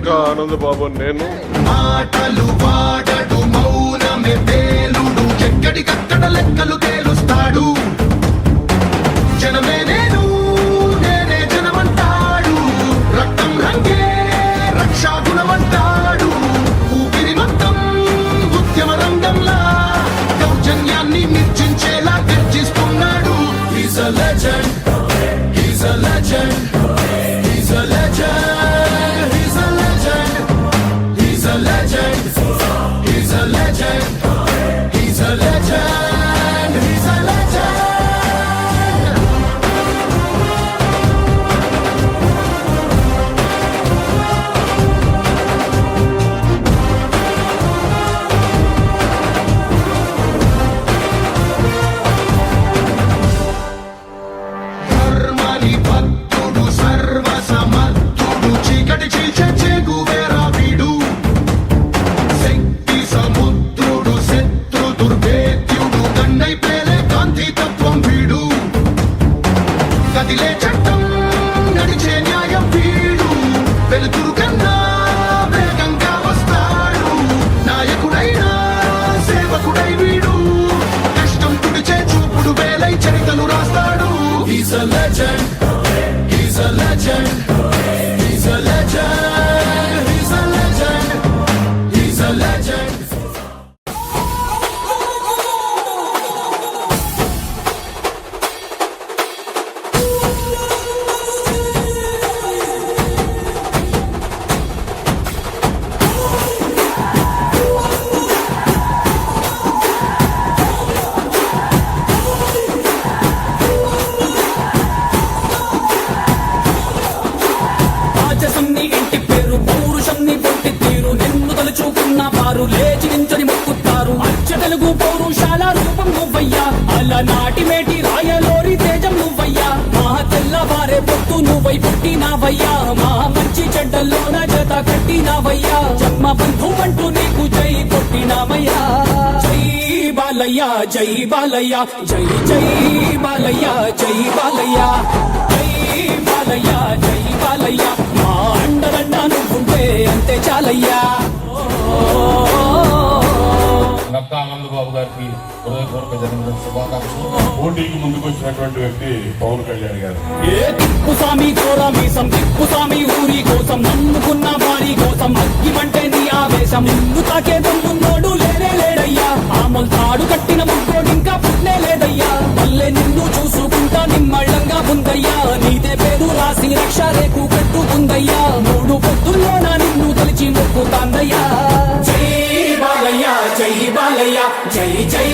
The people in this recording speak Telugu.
ఇంకా ఆనంద్ బాబు నేను మాటలు వాడడు మౌనమే పేలుడు ఎక్కడికక్కడ లెక్కలు తేలుస్తాడు జనమే నేను నేనే జనమంటాడు రక్తం రంగే రక్షాగుణమంటాడు ఊపిరి మొత్తం ఉద్యమ రంగంలా దౌర్జన్యాన్ని నిర్జించేలా గర్జిస్తున్నాడు He's a legend He's a legend He's a legend He's a legend He's a legend He's a legend He's a legend He's a legend ధర్మని భక్తుడు సర్వ సమర్థుడు చీకటి చీల్చే చేగువేరా వీడు శక్తి సముద్రుడు శత్రు దుర్భేద్యుడు కన్నై పేలే కాంతి తత్వం వీడు కదిలే చట్టం నడిచే న్యాయం వీడు వెలుతురు కన్నా వేగంగా వస్తాడు నాయకుడైనా సేవకుడై వీడు కష్టం తుడిచే చూపుడు వేలై చరితలు రాస్తాడు He's a legend He's a legend He's a legend He's a legend He's a legend రాజసంని ఇంటి పేరు పౌరుషంని పొట్టి తీరు నిన్ను తలుచుకున్న వారు లేచి నించని మొక్కుతారు అచ్చ తెలుగు పౌరుషాల రూపం నువ్వయ్యా అలనాటి మేటి రాయలోరి తేజం నువ్వయ్యా మా తెల్లవారే పొత్తు నువ్వై పుట్టినావయ్యా మా మంచి చెడ్డల్లోన జత కట్టినావయ్యా జన్మ బంధు అంటూ నీకు జై కొట్టినామయ్యా జై బాలయ్య జై బాలయ్య జై జై బాలయ్య జై బాలయ్య జై బాలయ్య జై బాలయ్య మా అండదండ నువ్వుంటే అంతే చాలయ్యా నక్కా ఆనంద్ బాబు గారికి హృదయపూర్వక జన్మదిన శుభాకాంక్షలు. పోటీకి ముందుకు వచ్చినటువంటి వ్యక్తి పవన్ కళ్యాణ్ గారు. ఏ తిప్పుస్వామి కోరా మీసం తిప్పుస్వామి ఊరి కోసం నమ్ముకున్న వారి కోసం అగ్గిమంటే నీ ఆవేశం నిన్ను తాకే దమ్మున్నోడు లేనే లేడయ్యా ఆమల్ తాడు కట్టిన ముక్కోడు ఇంకా పుట్లే లేదయ్యా మళ్ళీ నిన్ను చూసుకుంటా నిమ్మళ్ళంగా ఉందయ్యా నీదే పేరు రాసి రక్ష రేకు కట్టుకుందయ్యా మూడు పొద్దుల్లోన నిన్ను తలిచి మొక్కుతాందయ్యా జై బాలయ్య జై బాలయ్య జై జై